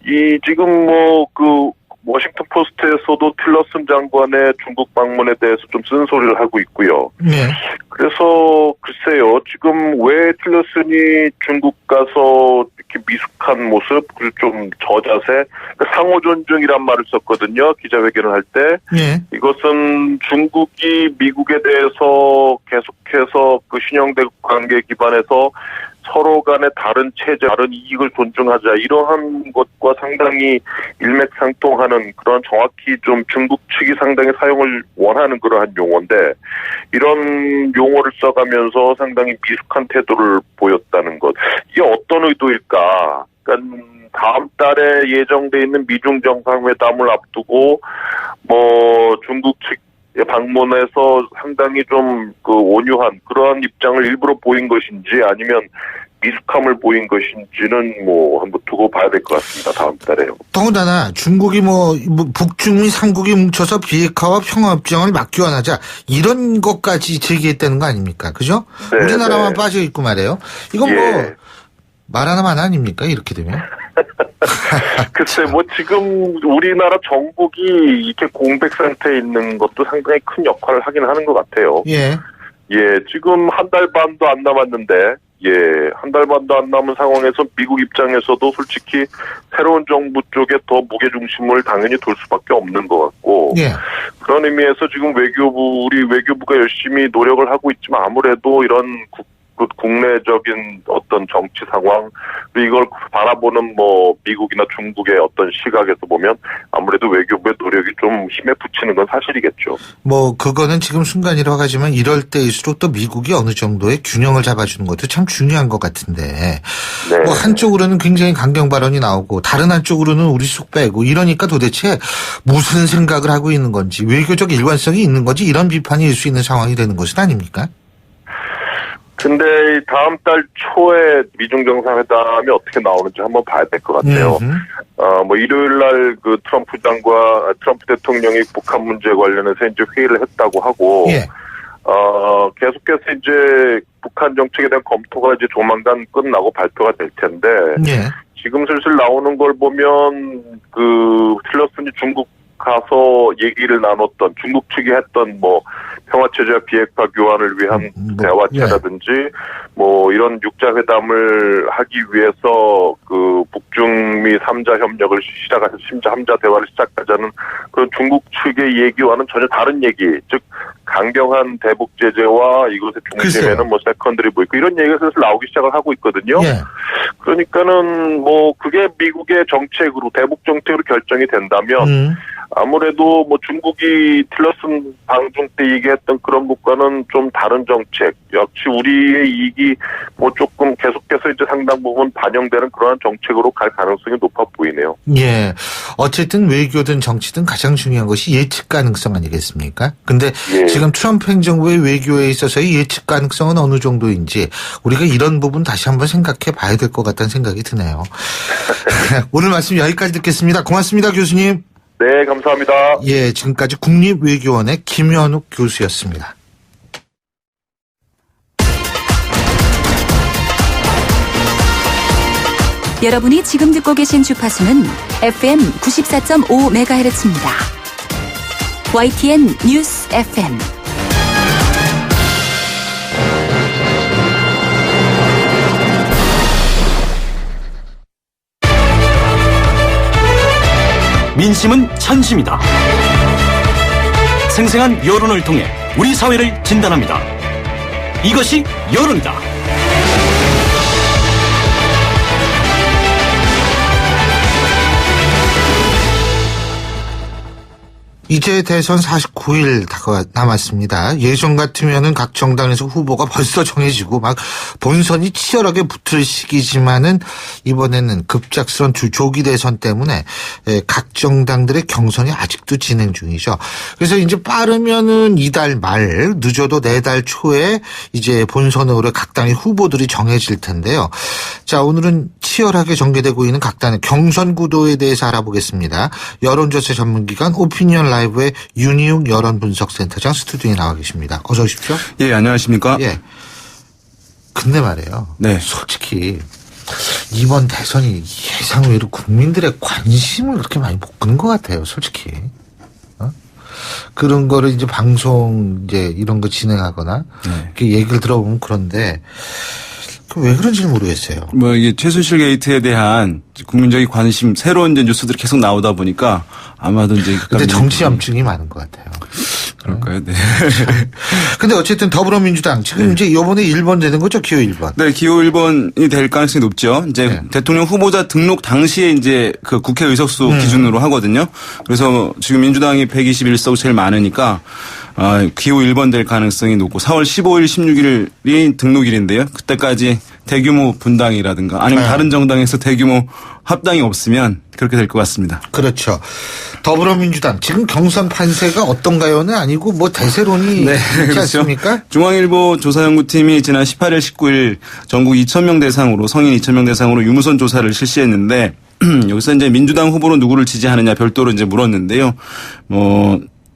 Speaker 7: 이 지금 뭐 그 워싱턴 포스트에서도 틸러슨 장관의 중국 방문에 대해서 좀 쓴소리를 하고 있고요.
Speaker 2: 네.
Speaker 7: 그래서 글쎄요, 지금 왜 틸러슨이 중국 가서 이렇게 미숙한 모습, 그리고 좀 저자세, 상호 존중이란 말을 썼거든요. 기자회견을 할 때.
Speaker 2: 네.
Speaker 7: 이것은 중국이 미국에 대해서 계속해서 그 신형대국 관계 기반에서 서로 간의 다른 체제, 다른 이익을 존중하자 이러한 것과 상당히 일맥상통하는 그런 정확히 좀 중국 측이 상당히 사용을 원하는 그러한 용어인데 이런 용어를 써가면서 상당히 미숙한 태도를 보였다는 것. 이게 어떤 의도일까? 그러니까 다음 달에 예정돼 있는 미중 정상회담을 앞두고 뭐 중국 측 방문해서 상당히 좀 그 온유한 그러한 입장을 일부러 보인 것인지 아니면 미숙함을 보인 것인지는 뭐 한번 두고 봐야 될 것 같습니다. 다음 달에요.
Speaker 2: 더군다나 중국이 뭐 북중미 3국이 뭉쳐서 비핵화와 평화협정을 막교환하자 이런 것까지 제기했다는 거 아닙니까? 그죠?
Speaker 7: 네,
Speaker 2: 우리나라만
Speaker 7: 네.
Speaker 2: 빠져 있고 말이에요. 이건
Speaker 7: 예.
Speaker 2: 뭐 말 하나만 아닙니까? 이렇게 되면.
Speaker 7: 글쎄, 뭐 지금 우리나라 정국이 이렇게 공백 상태에 있는 것도 상당히 큰 역할을 하긴 하는 것 같아요.
Speaker 2: 예.
Speaker 7: 예, 지금 한 달 반도 안 남았는데, 예, 한 달 반도 안 남은 상황에서 미국 입장에서도 솔직히 새로운 정부 쪽에 더 무게중심을 당연히 둘 수밖에 없는 것 같고,
Speaker 2: 예.
Speaker 7: 그런 의미에서 지금 우리 외교부가 열심히 노력을 하고 있지만 아무래도 이런 국내적인 어떤 정치 상황, 이걸 바라보는 뭐 미국이나 중국의 어떤 시각에서 보면 아무래도 외교부의 노력이 좀 힘에 부치는 건 사실이겠죠.
Speaker 2: 뭐 그거는 지금 순간이라고 하지만 이럴 때일수록 또 미국이 어느 정도의 균형을 잡아주는 것도 참 중요한 것 같은데
Speaker 7: 네.
Speaker 2: 뭐 한쪽으로는 굉장히 강경 발언이 나오고 다른 한쪽으로는 우리 속 빼고 이러니까 도대체 무슨 생각을 하고 있는 건지 외교적 일관성이 있는 건지 이런 비판이 일 수 있는 상황이 되는 것은 아닙니까?
Speaker 7: 근데 다음 달 초에 미중 정상회담이 어떻게 나오는지 한번 봐야 될 것 같아요. 뭐 일요일 날 그 트럼프 대통령이 북한 문제 관련해서 이제 회의를 했다고 하고,
Speaker 2: 예.
Speaker 7: 계속해서 이제 북한 정책에 대한 검토가 이제 조만간 끝나고 발표가 될 텐데,
Speaker 2: 예.
Speaker 7: 지금 슬슬 나오는 걸 보면 그 틸러슨이 중국 가서 얘기를 나눴던 중국 측이 했던 뭐 평화체제와 비핵화 교환을 위한 대화체라든지 뭐 이런 육자회담을 하기 위해서 그 북중미 3자 협력을 시작해서 3자 대화를 시작하자는 그런 중국 측의 얘기와는 전혀 다른 얘기, 즉 강경한 대북 제재와 이것의 중심에는 뭐 세컨드리 뭐 있고 이런 얘기가 슬슬 나오기 시작을 하고 있거든요.
Speaker 2: 예.
Speaker 7: 그러니까는 뭐 그게 미국의 정책으로 대북 정책으로 결정이 된다면 아무래도 뭐 중국이 틸러슨 방중 때 얘기했던 그런 것과는 좀 다른 정책, 역시 우리의 이익이 뭐 조금 계속해서 이제 상당 부분 반영되는 그러한 정책으로 갈 가능성이 높아 보이네요.
Speaker 2: 예. 어쨌든 외교든 정치든 가장 중요한 것이 예측 가능성 아니겠습니까? 근데
Speaker 7: 예.
Speaker 2: 지금 트럼프 행정부의 외교에 있어서의 예측 가능성은 어느 정도인지 우리가 이런 부분 다시 한번 생각해 봐야 될 것 같다는 생각이 드네요. 오늘 말씀 여기까지 듣겠습니다. 고맙습니다, 교수님.
Speaker 7: 네, 감사합니다.
Speaker 2: 예, 지금까지 국립외교원의 김현욱 교수였습니다.
Speaker 16: 여러분이 지금 듣고 계신 주파수는 FM 94.5MHz입니다. YTN 뉴스 FM.
Speaker 5: 민심은 천심이다. 생생한 여론을 통해 우리 사회를 진단합니다. 이것이 여론이다.
Speaker 2: 이제 대선 49일 남았습니다. 예전 같으면은 각 정당에서 후보가 벌써 정해지고 막 본선이 치열하게 붙을 시기지만은 이번에는 급작스런 조기 대선 때문에 각 정당들의 경선이 아직도 진행 중이죠. 그래서 이제 빠르면은 이달 말, 늦어도 내달 초에 이제 본선으로 각 당의 후보들이 정해질 텐데요. 자, 오늘은 치열하게 전개되고 있는 각 당의 경선 구도에 대해서 알아보겠습니다. 여론조사 전문기관 오피니언 라이브의 윤희욱 여론분석센터장 스튜디오에 나와 계십니다. 어서 오십시오.
Speaker 3: 예, 안녕하십니까?
Speaker 2: 예. 근데 말이에요.
Speaker 3: 네.
Speaker 2: 솔직히 이번 대선이 예상외로 국민들의 관심을 그렇게 많이 못 끄는 것 같아요. 솔직히. 그런 거를 이제 방송 이제 이런 거 진행하거나 이렇게 얘기를 들어보면 그런데 왜 그런지는 모르겠어요.
Speaker 3: 뭐 이게 최순실 게이트에 대한 국민적인 관심, 새로운 이제 뉴스들이 계속 나오다 보니까 아마도 이제.
Speaker 2: 근데 정치 염증이 많은 것 같아요.
Speaker 3: 그럴까요? 네.
Speaker 2: 근데 어쨌든 더불어민주당 지금 이제 이번에 1번 되는 거죠? 기호 1번.
Speaker 3: 네, 기호 1번이 될 가능성이 높죠. 이제 대통령 후보자 등록 당시에 이제 그 국회 의석수 기준으로 하거든요. 그래서 지금 민주당이 121석 제일 많으니까 기호 1번 될 가능성이 높고 4월 15일, 16일이 등록일인데요. 그때까지 대규모 분당이라든가 아니면 다른 정당에서 대규모 합당이 없으면 그렇게 될 것 같습니다.
Speaker 2: 그렇죠. 더불어민주당 지금 경선 판세가 어떤가요는 아니고 뭐 대세론이
Speaker 3: 네,
Speaker 2: 있지 않습니까?
Speaker 3: 중앙일보 조사연구팀이 지난 18일, 19일 전국 2,000명 대상으로 성인 2,000명 대상으로 유무선 조사를 실시했는데 여기서 이제 민주당 후보로 누구를 지지하느냐 별도로 이제 물었는데요.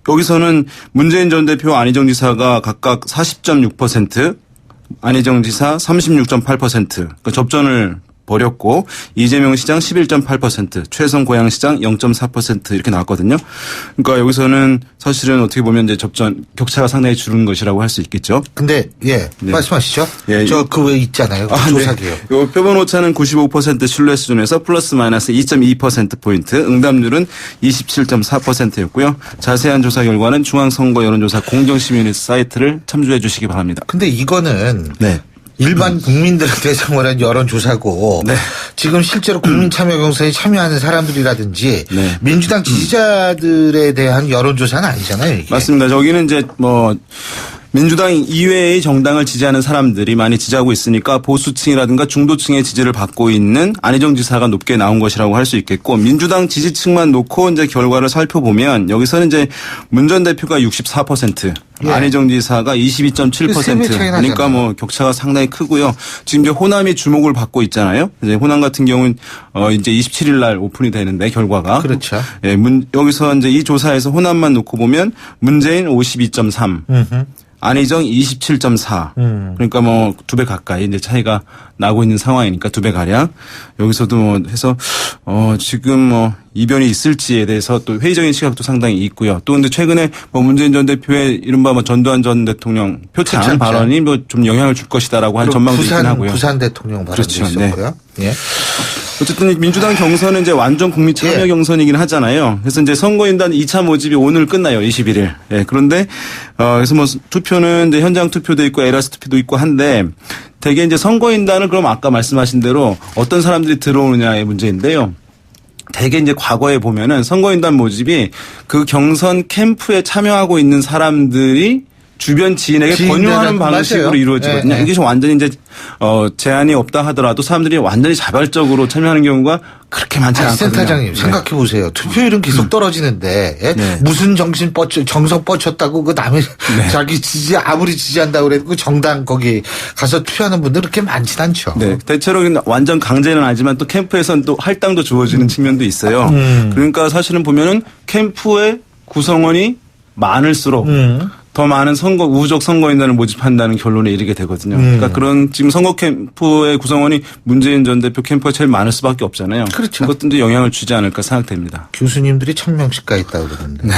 Speaker 3: 여기서는 문재인 전 대표 안희정 지사가 각각 40.6%, 안희정 지사 36.8%, 그러니까 접전을 벌였고 이재명 시장 11.8%, 최성 고양시장 0.4% 이렇게 나왔거든요. 그러니까 여기서는 사실은 어떻게 보면 이제 접전 격차가 상당히 줄은 것이라고 할 수 있겠죠.
Speaker 2: 근데 말씀하시죠. 저 그 왜 있잖아요. 조사기요.
Speaker 3: 요 표본 오차는 95% 신뢰 수준에서 플러스 마이너스 2.2% 포인트, 응답률은 27.4%였고요. 자세한 조사 결과는 중앙선거 여론조사 공정시민의 사이트를 참조해 주시기 바랍니다.
Speaker 2: 근데 이거는 일반 국민들을 대상으로 한 여론조사고 지금 실제로 국민 참여 경선에 참여하는 사람들이라든지 민주당 지지자들에 대한 여론조사는 아니잖아요. 이게.
Speaker 3: 맞습니다. 저기는 이제 민주당 이외의 정당을 지지하는 사람들이 많이 지지하고 있으니까 보수층이라든가 중도층의 지지를 받고 있는 안희정 지사가 높게 나온 것이라고 할 수 있겠고 민주당 지지층만 놓고 이제 결과를 살펴보면 여기서는 이제 문 전 대표가 64%, 안희정 지사가 22.7%. 그러니까 뭐 격차가 상당히 크고요. 지금 이제 호남이 주목을 받고 있잖아요. 이제 호남 같은 경우는 이제 27일 날 오픈이 되는데 결과가.
Speaker 2: 그렇죠.
Speaker 3: 예, 여기서 이제 이 조사에서 호남만 놓고 보면 문재인 52.3. 안희정 27.4. 그러니까 뭐 2배 가까이 이제 차이가 나고 있는 상황이니까 2배 가량. 여기서도 뭐 해서 지금 뭐 이변이 있을지에 대해서 또 회의적인 시각도 상당히 있고요. 또 근데 최근에 뭐 문재인 전 대표의 이른바 뭐 전두환 전 대통령 표창 발언이 뭐 좀 영향을 줄 것이다라고 한 전망도 있긴 하고요.
Speaker 2: 부산 대통령 발언도 있었고요. 예.
Speaker 3: 어쨌든 민주당 경선은 이제 완전 국민 참여 경선이긴 하잖아요. 그래서 이제 선거인단 2차 모집이 오늘 끝나요. 21일. 예. 그런데 그래서 뭐 투표는 이제 현장 투표도 있고 에라스 투표도 있고 한데 대개 이제 선거인단을 그럼 아까 말씀하신 대로 어떤 사람들이 들어오느냐의 문제인데요. 대개 이제 과거에 보면은 선거인단 모집이 그 경선 캠프에 참여하고 있는 사람들이 주변 지인에게 권유하는 방식으로 이루어지거든요. 이게 좀 완전히 이제 제한이 없다 하더라도 사람들이 완전히 자발적으로 참여하는 경우가 그렇게 많지 않거든요.
Speaker 2: 센터장님 생각해 보세요. 투표율은 계속 떨어지는데 무슨 정성 뻗쳤다고 그 남의 자기 아무리 지지한다고 그래도 그 정당 거기 가서 투표하는 분들 그렇게 많진 않죠.
Speaker 3: 네, 대체로 완전 강제는 아니지만 또 캠프에서는 또 할당도 주어지는 측면도 있어요. 그러니까 사실은 보면은 캠프의 구성원이 많을수록 더 많은 우적 선거인단을 모집한다는 결론에 이르게 되거든요. 그러니까 그런 지금 선거 캠프의 구성원이 문재인 전 대표 캠프가 제일 많을 수밖에 없잖아요.
Speaker 2: 그렇죠.
Speaker 3: 그것도 이제 영향을 주지 않을까 생각됩니다.
Speaker 2: 교수님들이 1000명씩 가 있다고 그러는데.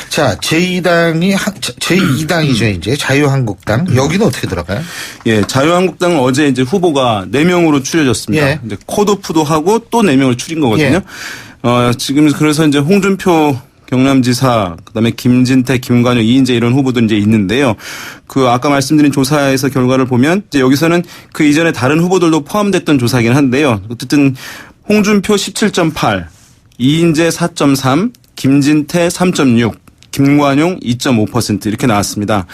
Speaker 2: 자, 제2당이죠, 이제. 자유한국당. 여기는 어떻게 들어가요?
Speaker 3: 예, 자유한국당은 어제 이제 후보가 4명으로 추려졌습니다. 이제 컷오프도 하고 또 4명을 추린 거거든요. 지금 그래서 이제 홍준표 경남지사, 그다음에 김진태, 김관효, 이인재 이런 후보도 이제 있는데요. 그 아까 말씀드린 조사에서 결과를 보면 이제 여기서는 그 이전에 다른 후보들도 포함됐던 조사긴 한데요. 어쨌든 홍준표 17.8, 이인재 4.3, 김진태 3.6, 김관용 2.5% 이렇게 나왔습니다.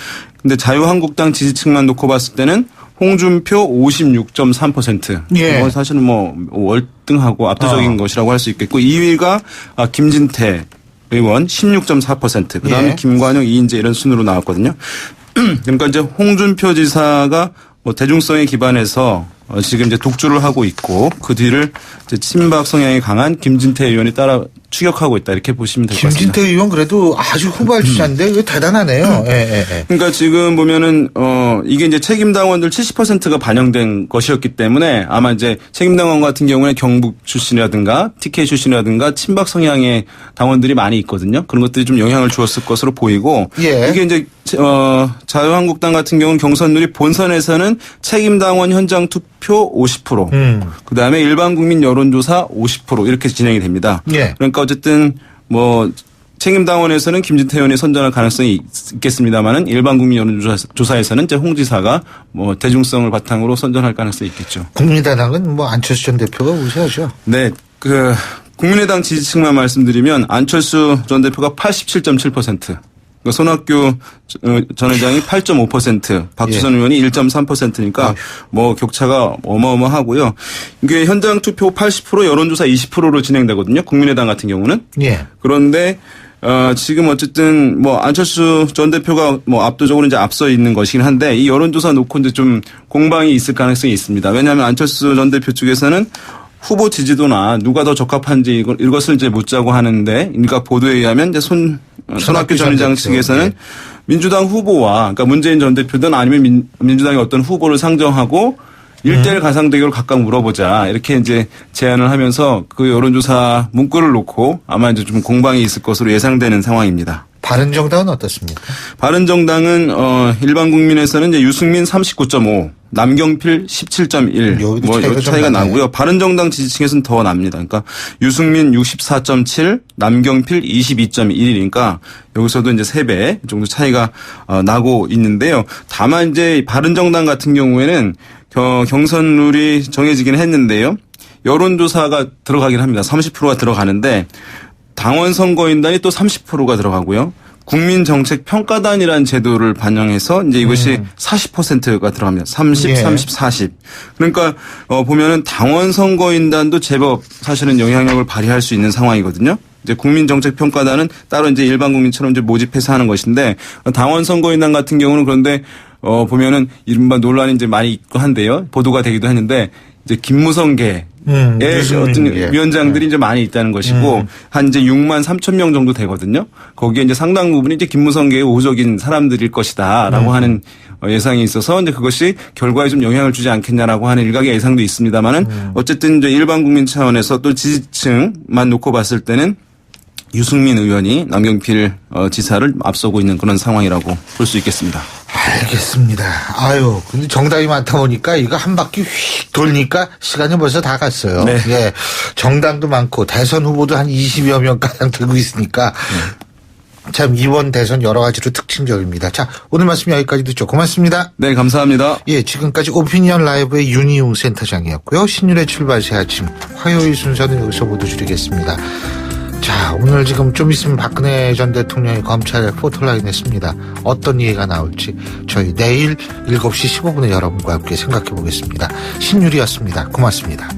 Speaker 3: 근데 자유한국당 지지층만 놓고 봤을 때는 홍준표 56.3%.
Speaker 2: 예.
Speaker 3: 이건 사실은 뭐 월등하고 압도적인 것이라고 할 수 있겠고 2위가 김진태 의원 16.4%. 그다음에
Speaker 2: 예.
Speaker 3: 김관용, 이인재 이런 순으로 나왔거든요. 그러니까 이제 홍준표 지사가 뭐 대중성에 기반해서 지금 이제 독주를 하고 있고 그 뒤를 이제 친박 성향이 강한 김진태 의원이 따라 추격하고 있다 이렇게 보시면 될 것 같습니다.
Speaker 2: 김진태 의원 그래도 아주 후발주자인데 이거 대단하네요.
Speaker 3: 그러니까 지금 보면은 이게 이제 책임당원들 70%가 반영된 것이었기 때문에 아마 이제 책임당원 같은 경우에 경북 출신이라든가 TK 출신이라든가 친박 성향의 당원들이 많이 있거든요. 그런 것들이 좀 영향을 주었을 것으로 보이고
Speaker 2: 예.
Speaker 3: 이게 이제 자유한국당 같은 경우는 경선률이 본선에서는 책임당원 현장 투표 50%, 그다음에 일반 국민 여론조사 50% 이렇게 진행이 됩니다.
Speaker 2: 예.
Speaker 3: 그러니까 어쨌든 뭐 책임당원에서는 김진태 의원이 선전할 가능성이 있겠습니다만은 일반 국민 여론조사에서는 이제 홍 지사가 뭐 대중성을 바탕으로 선전할 가능성이 있겠죠.
Speaker 2: 국민의당은 뭐 안철수 전 대표가 우세하죠.
Speaker 3: 네, 국민의당 지지층만 말씀드리면 안철수 전 대표가 87.7%. 그러니까 손학규 전 회장이 8.5%, 박주선 의원이 1.3%니까 뭐 격차가 어마어마하고요. 이게 현장 투표 80%, 여론조사 20%로 진행되거든요. 국민의당 같은 경우는.
Speaker 2: 예.
Speaker 3: 그런데 지금 어쨌든 뭐 안철수 전 대표가 뭐 압도적으로 이제 앞서 있는 것이긴 한데 이 여론조사 놓고 이제 좀 공방이 있을 가능성이 있습니다. 왜냐하면 안철수 전 대표 쪽에서는 후보 지지도나 누가 더 적합한지 이것을 이제 묻자고 하는데, 그러니까 보도에 의하면 이제 손학규 전 의장 측에서는 네. 민주당 후보와, 그러니까 문재인 전 대표든 아니면 민주당의 어떤 후보를 상정하고 1대1 가상대결을 각각 물어보자 이렇게 이제 제안을 하면서 그 여론조사 문구를 놓고 아마 이제 좀 공방이 있을 것으로 예상되는 상황입니다.
Speaker 2: 바른정당은 어떻습니까?
Speaker 3: 바른정당은 일반 국민에서는 이제 유승민 39.5, 남경필 17.1 뭐 차이가 나고요. 바른정당 지지층에서는 더 납니다. 그러니까 유승민 64.7, 남경필 22.1이니까 여기서도 이제 3배 정도 차이가 나고 있는데요. 다만 이제 바른정당 같은 경우에는 경선룰이 정해지긴 했는데요. 여론조사가 들어가긴 합니다. 30%가 들어가는데 당원 선거인단이 또 30%가 들어가고요. 국민정책평가단이라는 제도를 반영해서 이제 이것이 40%가 들어갑니다. 30,
Speaker 2: 예.
Speaker 3: 30, 40. 그러니까 보면은 당원 선거인단도 제법 사실은 영향력을 발휘할 수 있는 상황이거든요. 이제 국민정책평가단은 따로 이제 일반 국민처럼 이제 모집해서 하는 것인데 당원 선거인단 같은 경우는 그런데 보면은 이른바 논란이 이제 많이 있고 한데요. 보도가 되기도 했는데 이제 김무성계 어떤 위원장들이 이제 많이 있다는 것이고 한 이제 6만 3천 명 정도 되거든요. 거기에 이제 상당 부분이 이제 김무성계의 우호적인 사람들일 것이다라고 하는 예상이 있어서 이제 그것이 결과에 좀 영향을 주지 않겠냐라고 하는 일각의 예상도 있습니다만은 어쨌든 이제 일반 국민 차원에서 또 지지층만 놓고 봤을 때는 유승민 의원이 남경필 지사를 앞서고 있는 그런 상황이라고 볼 수 있겠습니다.
Speaker 2: 알겠습니다. 아유, 근데 정답이 많다 보니까 이거 한 바퀴 휙 돌니까 시간이 벌써 다 갔어요.
Speaker 3: 네.
Speaker 2: 예. 정당도 많고 대선 후보도 한 20여 명 가량 들고 있으니까 참 이번 대선 여러 가지로 특징적입니다. 자, 오늘 말씀 여기까지 듣죠. 고맙습니다.
Speaker 3: 네, 감사합니다.
Speaker 2: 예, 지금까지 오피니언 라이브의 윤희웅 센터장이었고요. 신율의 출발 새 아침 화요일 순서는 여기서 모두 줄이겠습니다. 자, 오늘 지금 좀 있으면 박근혜 전 대통령이 검찰에 포털라인 했습니다. 어떤 얘기가 나올지 저희 내일 7시 15분에 여러분과 함께 생각해 보겠습니다. 신율이었습니다. 고맙습니다.